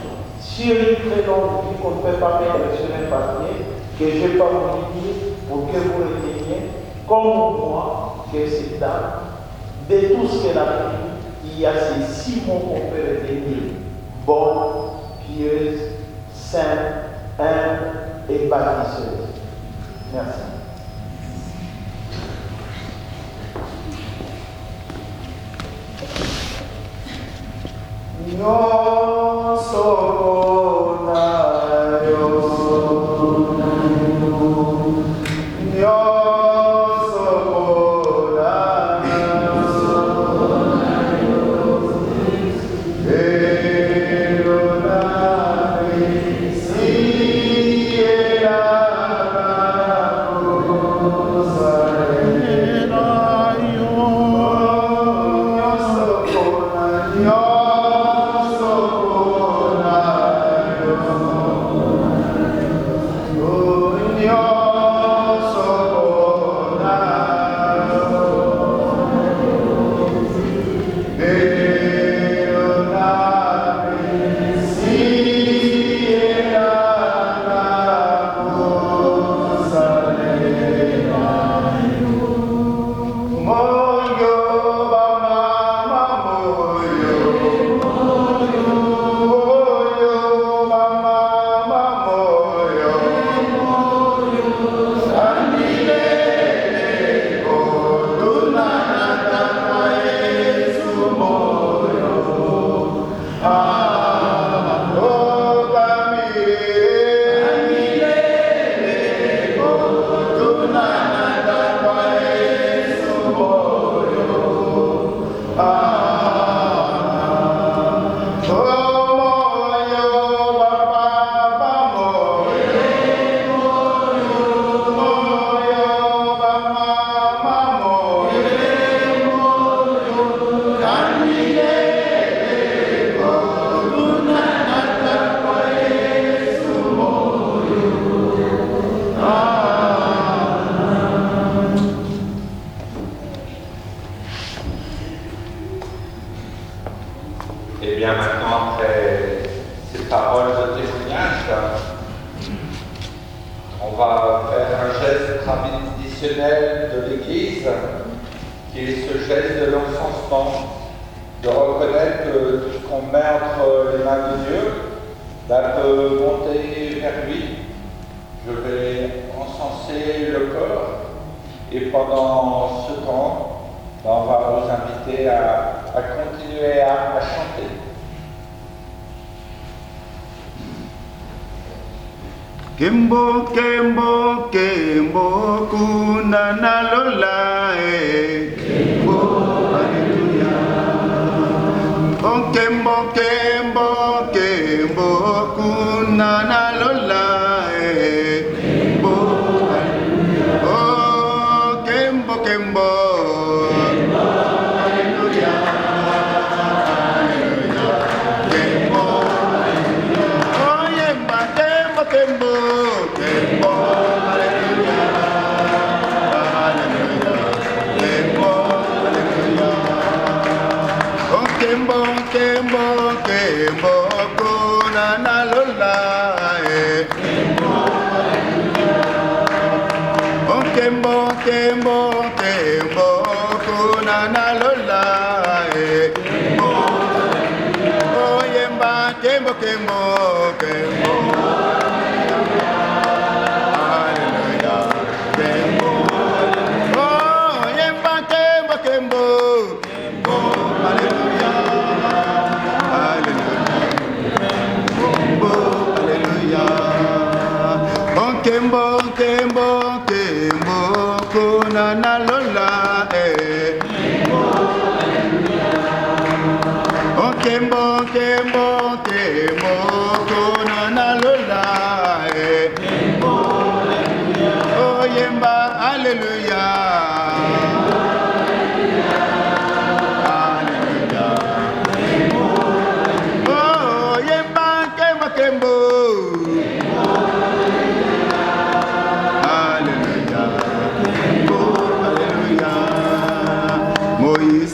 sur une très longue vie qu'on ne peut pas mettre sur un papier, que je n'ai pas voulu dire pour que vous reteniez, comme moi, que cette dame, de tout ce qu'elle a fait, il y a ces 6 mots qu'on peut retenir: bonne, pieuse, sainte, humble et bâtisseuse. Merci. No sonayo, Et bien maintenant, après ces paroles de témoignage, on va faire un geste traditionnel de l'Église, qui est ce geste de l'encensement, de reconnaître que tout ce qu'on met entre les mains de Dieu, peut monter vers lui. Je vais encenser le corps et pendant ce temps, on va vous inviter à continuer à chanter. Kembo, kembo, kembo, kunana lola, kembo, alléluia. Oh, kembo, kembo, kembo, kunana lola, kembo, alléluia. Oh, kembo, kembo, alléluia, alléluia, kembo, alléluia. Oh, yemba, kembo, kembo.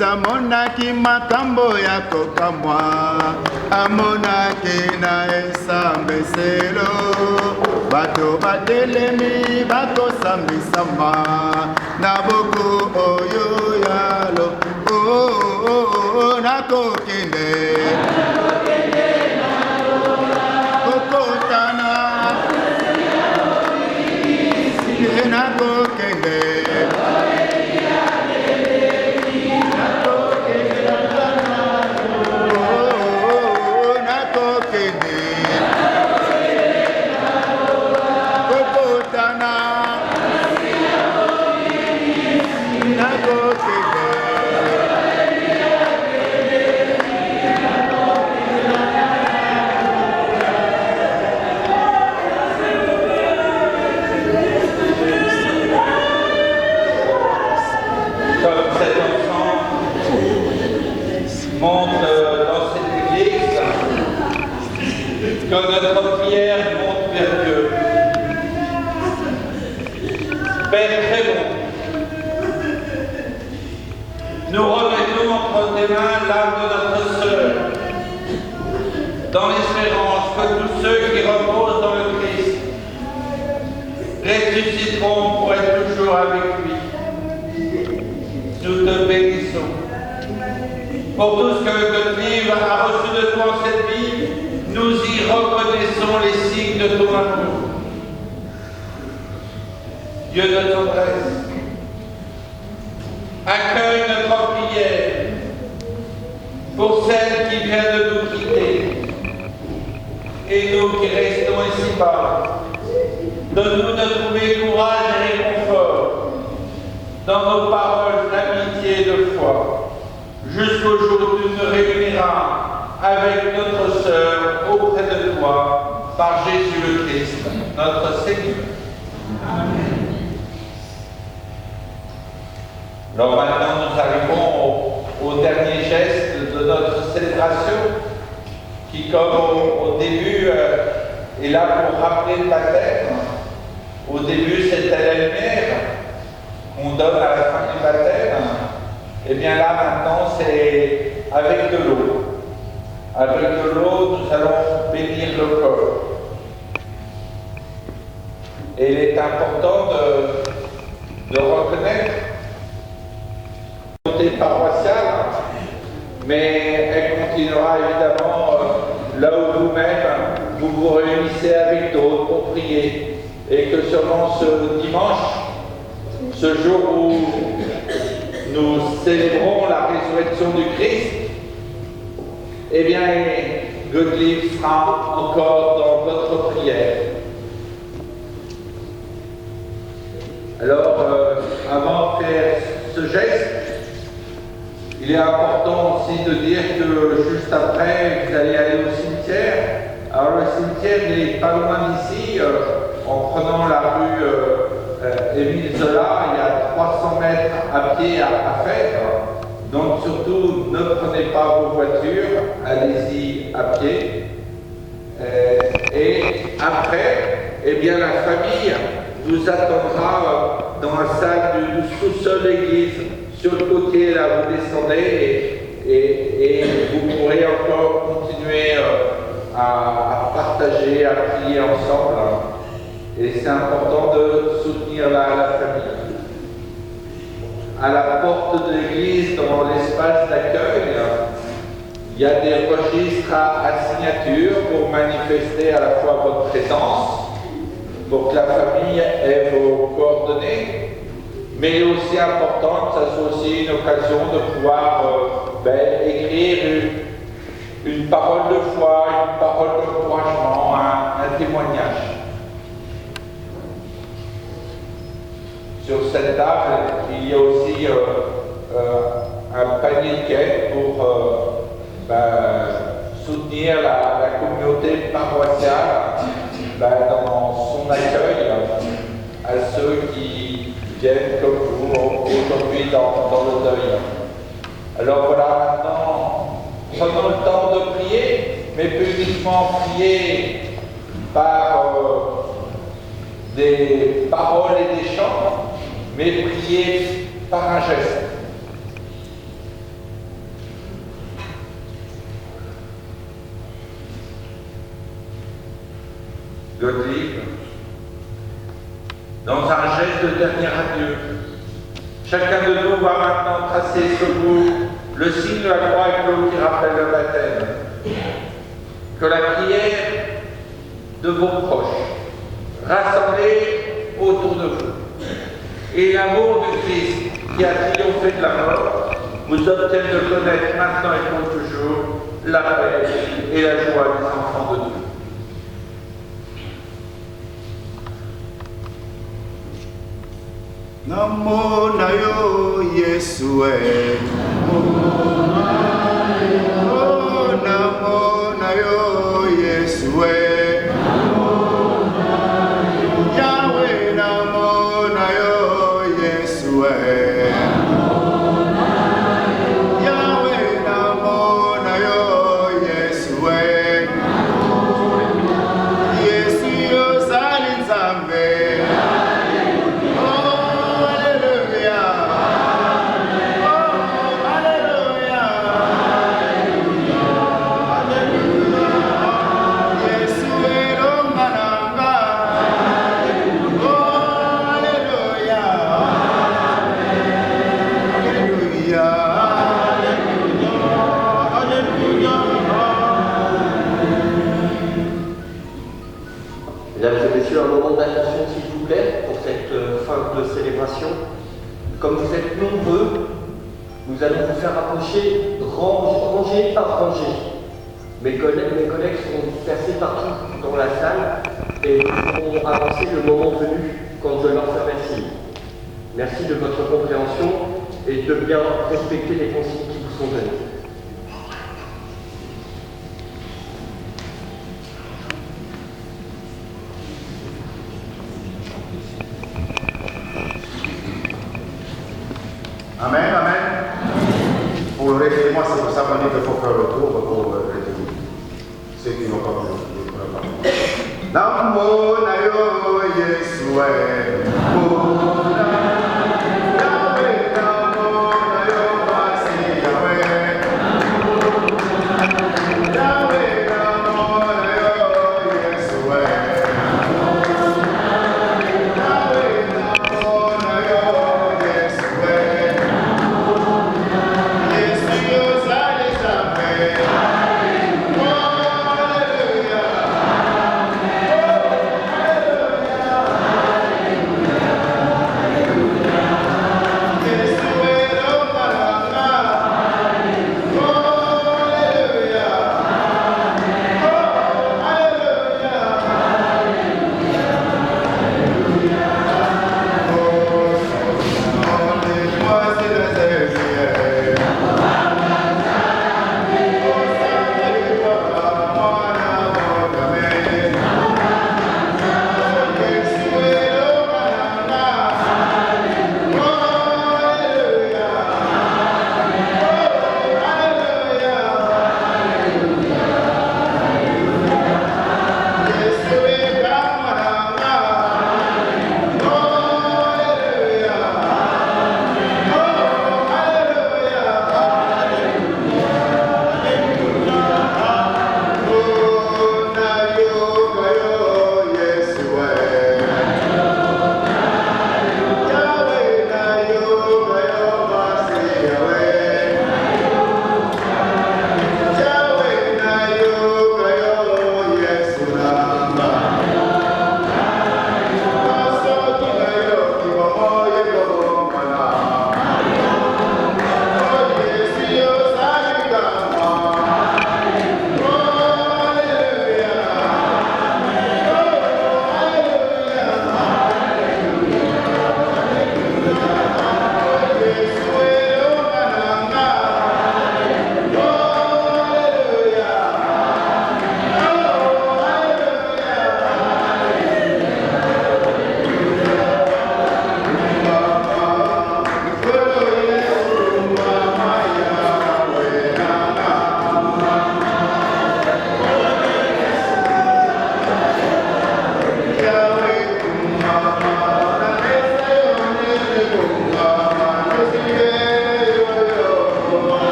Amonaki makambo ya kokamwa, amonaki na esambeselo, bato batelemi bakosambisama, na boko oyo yalo, nakokende, kokotana, nakokende. Que notre prière monte vers Dieu. Père très bon, nous remettons entre tes mains l'âme de notre sœur, dans l'espérance que tous ceux qui reposent dans le Christ ressusciteront pour être toujours avec lui. Nous te bénissons pour tout ce que notre vie a reçu de toi en cette vie. Nous y reconnaissons les signes de ton amour. Dieu de tendresse, accueille notre prière pour celle qui vient de nous quitter et nous qui restons ici-bas. Donne-nous de trouver courage et réconfort dans nos paroles d'amitié et de foi, jusqu'au jour où tu nous réuniras avec notre sœur auprès de toi, par Jésus le Christ, notre Seigneur. Amen. Alors maintenant, nous arrivons au dernier geste de notre célébration, qui, comme au début, est là pour rappeler le baptême. Au début, c'était la lumière qu'on donne à la fin du baptême. Et bien là, maintenant, c'est avec de l'eau. Avec de l'eau, nous allons bénir le corps. Et il est important de reconnaître la communauté paroissiale, mais elle continuera évidemment là où vous-même vous vous réunissez avec d'autres pour prier, et que sûrement ce dimanche, ce jour où nous célébrons la résurrection du Christ, eh bien, Godelive sera encore dans votre prière. Alors, avant de faire ce geste, il est important aussi de dire que juste après, vous allez aller au cimetière. Alors, le cimetière n'est pas loin d'ici. En prenant la rue Émile Zola, il y a 300 mètres à pied à faire. Donc, surtout, ne prenez pas vos voitures, allez-y à pied. Et après, eh bien, la famille vous attendra dans la salle du sous-sol d'église. Sur le côté, là, vous descendez et vous pourrez encore continuer à partager, à prier ensemble. Et c'est important de soutenir la famille. À la porte de l'église, dans l'espace d'accueil, il y a des registres à signature pour manifester à la fois votre présence, pour que la famille ait vos coordonnées, mais aussi important que ça soit aussi une occasion de pouvoir écrire une parole de foi, une parole d'encouragement, un témoignage. Sur cette table, il y a aussi un panier de quêtes pour soutenir la communauté paroissiale dans son accueil à ceux qui viennent comme vous aujourd'hui dans le deuil. Alors voilà, maintenant, prenons le temps de prier, mais pas uniquement prier par des paroles et des chants, mais prier par un geste. Godelive, dans un geste de dernier adieu, chacun de nous va maintenant tracer sur vous le signe de la croix avec l'eau qui rappelle le baptême. Que la prière de vos proches, rassemblés autour de vous, et l'amour du Christ qui a triomphé de la mort, vous obtiennent de connaître maintenant et pour toujours la paix et la joie des enfants de Dieu. Namo na yo Yesue. Namo na yo Yesue. Yahweh namo na yo Yesue. Yahweh namo na yo Yesue. Yesu yo zali nzambe. Comme vous êtes nombreux, nous allons vous faire approcher rangée par rangée. Mes collègues seront dispersés partout dans la salle et nous pourrons avancer le moment venu quand je leur ferai signe. Merci de votre compréhension et de bien respecter les consignes qui vous sont données. Amen, amen. Pour le réveillement, c'est pour ça qu'on dit qu'il faut faire le tour pour réveiller ceux qui n'ont pas vu. Namo na yo Yesue.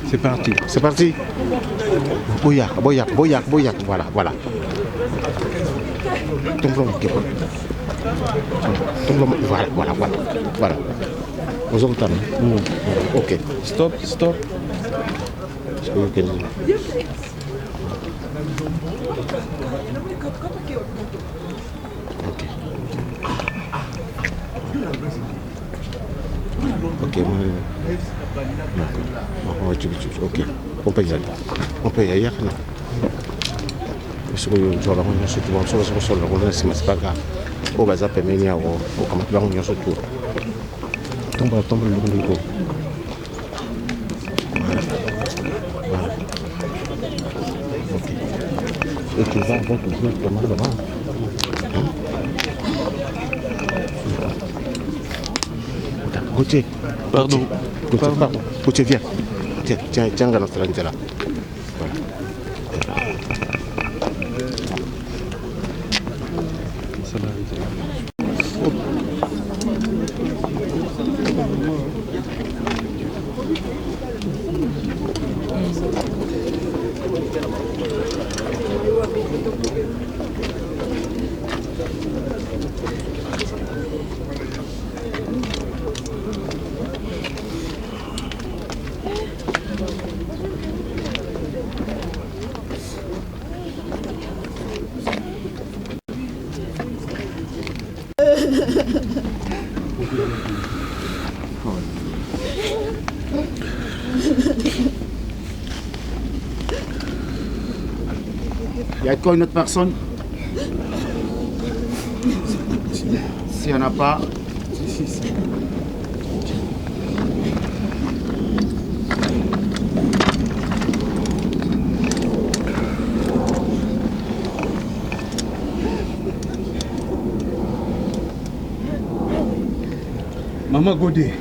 C'est parti. C'est parti. Boyak. Voilà. Voilà. Vous entendez? Ok. Stop. Ok, ok, on peut y aller. C'est pas grave. On va s'appeler tombe le niveau. Et tu vas directement devant. Gauthier. Pardon. Gauthier, viens. Tiens, dans notre langue là. Il y a encore une autre personne? S'il n'y en a pas. Maman Godé.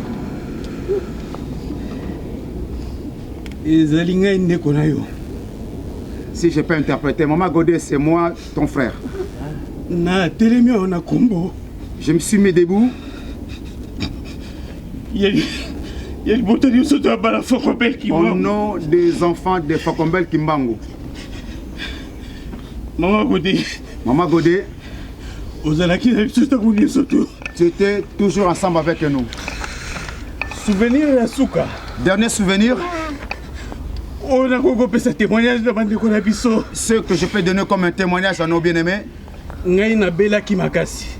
Si je peux interpréter, Maman Godé, c'est moi, ton frère. Je me suis mis debout. Au nom des enfants de Fokombel Kimbangu. Maman Godé. Maman Godé. Tu étais toujours ensemble avec nous. Souvenir à Souka. Dernier souvenir. Ce que je peux donner comme un témoignage à nos bien-aimés.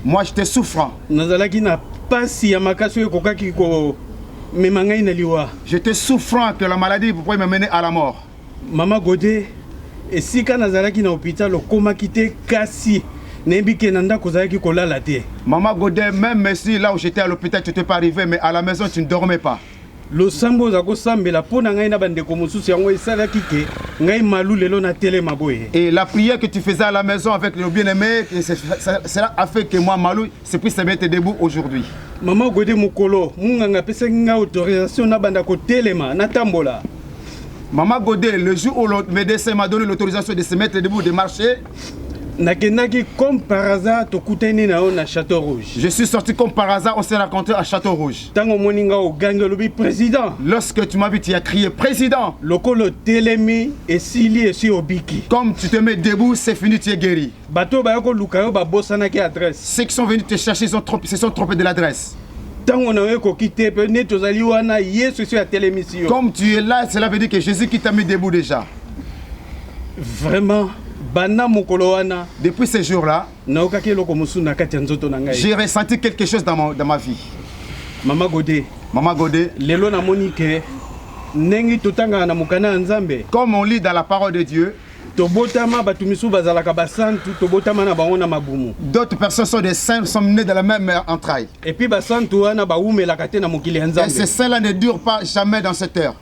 Moi, j'étais souffrant. J'étais souffrant que la maladie pouvait me mener à la mort. Maman Godé, et si quand nazalaki na hôpital le coma quitté kasi nembike nanda kozalaki kolala te. Maman Godé, même si là où j'étais à l'hôpital tu n'étais pas arrivé, mais à la maison tu ne dormais pas. Le sambo zako sambela pona ngai na bande ko mususu yango esalaki ke ngai malu lelo na télé maboye. Et la prière que tu faisais à la maison avec le bien-aimé, cela a fait que moi Malou se puisse se mettre debout aujourd'hui. Maman Godé mukolo munganga pesa nga autorisation na banda ko telema na tambola. Maman Godé, le jour où le médecin m'a donné l'autorisation de se mettre debout, de marcher, comme par hasard, na Château Rouge. Je suis sorti comme par hasard, on s'est rencontré à Château Rouge. Lorsque tu m'as vu, tu as crié président. Comme tu te mets debout, c'est fini, tu es guéri. Ceux qui sont venus te chercher se sont trompés de l'adresse. Comme tu es là, cela veut dire que Jésus qui t'a mis debout déjà. Vraiment. Depuis ce jour-là, j'ai ressenti quelque chose dans ma vie. Maman Godé, comme on lit dans la parole de Dieu, d'autres personnes sont des saints, sont nés dans la même entraille. Et ces saints-là ne durent pas jamais dans cette heure.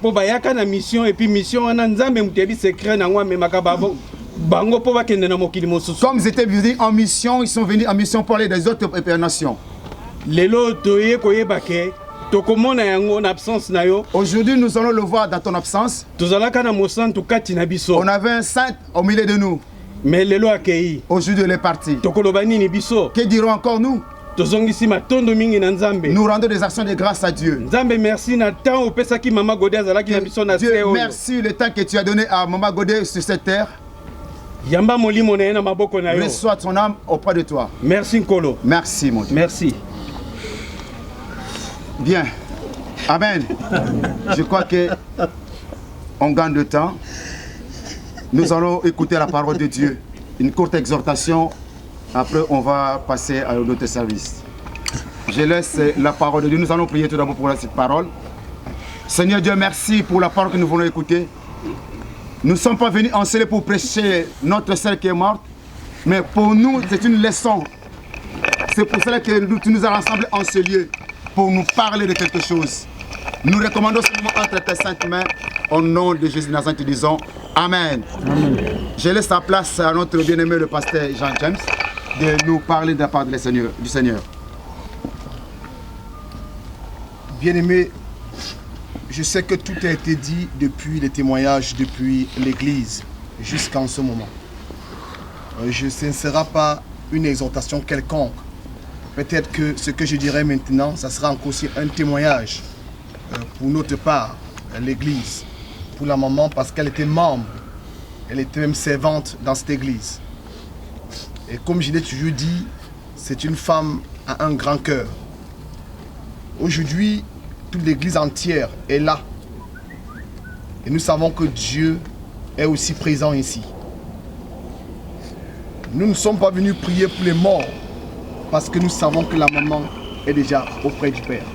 Comme ils étaient venus en mission, ils sont venus en mission pour aller des autres nations. Aujourd'hui, nous allons le voir dans ton absence. On avait un saint au milieu de nous. Mais aujourd'hui, il est parti. Que diront encore nous? tozongisi matondo mingi na Nzambe. Nous rendons des actions de grâce à Dieu. Nzambe merci na temps opesaki Maman Godé azalaki na biso na Dieu, se oyo. merci le temps que tu as donné à Maman Godé sur cette terre. Yamba molimo na ye na maboko na yo. Reçois ton âme auprès de toi. Merci Nkolo. Merci mon Dieu. Merci. Bien. Amen. Je crois que on gagne de temps. Nous allons écouter la parole de Dieu. Une courte exhortation. Après, on va passer à notre service. Je laisse la parole de Dieu. Nous allons prier tout d'abord pour cette parole. Seigneur Dieu, merci pour la parole que nous venons écouter. Nous ne sommes pas venus enseigner pour prêcher notre sœur qui est morte, mais pour nous, c'est une leçon. C'est pour cela que tu nous as rassemblés en ce lieu, pour nous parler de quelque chose. Nous recommandons ce moment entre tes saintes mains, au nom de Jésus de Nazareth, disons Amen. Amen. Je laisse la place à notre bien-aimé, le pasteur Jean James, de nous parler de la part du Seigneur. Bien-aimé, je sais que tout a été dit depuis les témoignages, depuis l'église, jusqu'en ce moment. Ce ne sera pas une exhortation quelconque. Peut-être que ce que je dirai maintenant, ça sera encore aussi un témoignage pour notre part, l'église, pour la maman, parce qu'elle était membre, elle était même servante dans cette église. Et comme je l'ai toujours dit, c'est une femme à un grand cœur. Aujourd'hui, toute l'église entière est là. Et nous savons que Dieu est aussi présent ici. Nous ne sommes pas venus prier pour les morts parce que nous savons que la maman est déjà auprès du Père.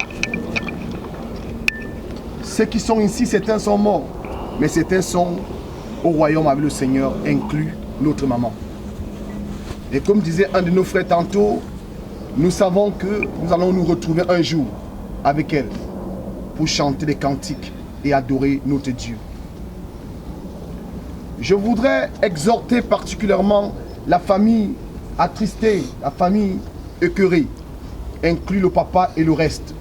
Ceux qui sont ici, certains sont morts, mais certains sont au royaume avec le Seigneur, inclus notre maman. Et comme disait un de nos frères tantôt, nous savons que nous allons nous retrouver un jour avec elle pour chanter des cantiques et adorer notre Dieu. Je voudrais exhorter particulièrement la famille attristée, la famille écœurée, inclus le papa et le reste.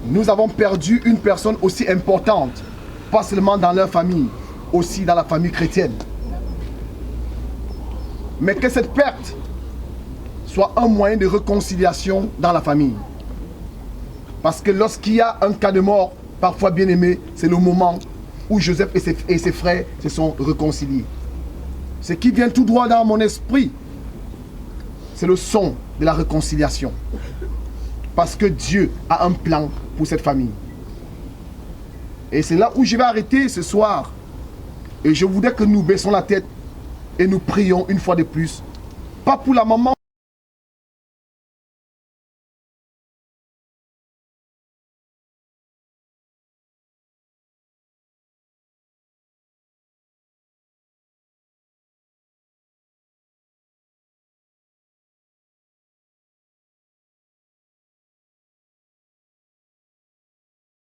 Nous avons perdu une personne aussi importante, pas seulement dans leur famille, aussi dans la famille chrétienne. Mais que cette perte soit un moyen de réconciliation dans la famille. Parce que lorsqu'il y a un cas de mort, parfois bien aimé, c'est le moment où Joseph et ses frères se sont réconciliés. Ce qui vient tout droit dans mon esprit, c'est le son de la réconciliation. Parce que Dieu a un plan pour cette famille. Et c'est là où je vais arrêter ce soir. Et je voudrais que nous baissons la tête et nous prions une fois de plus. Pas pour la maman.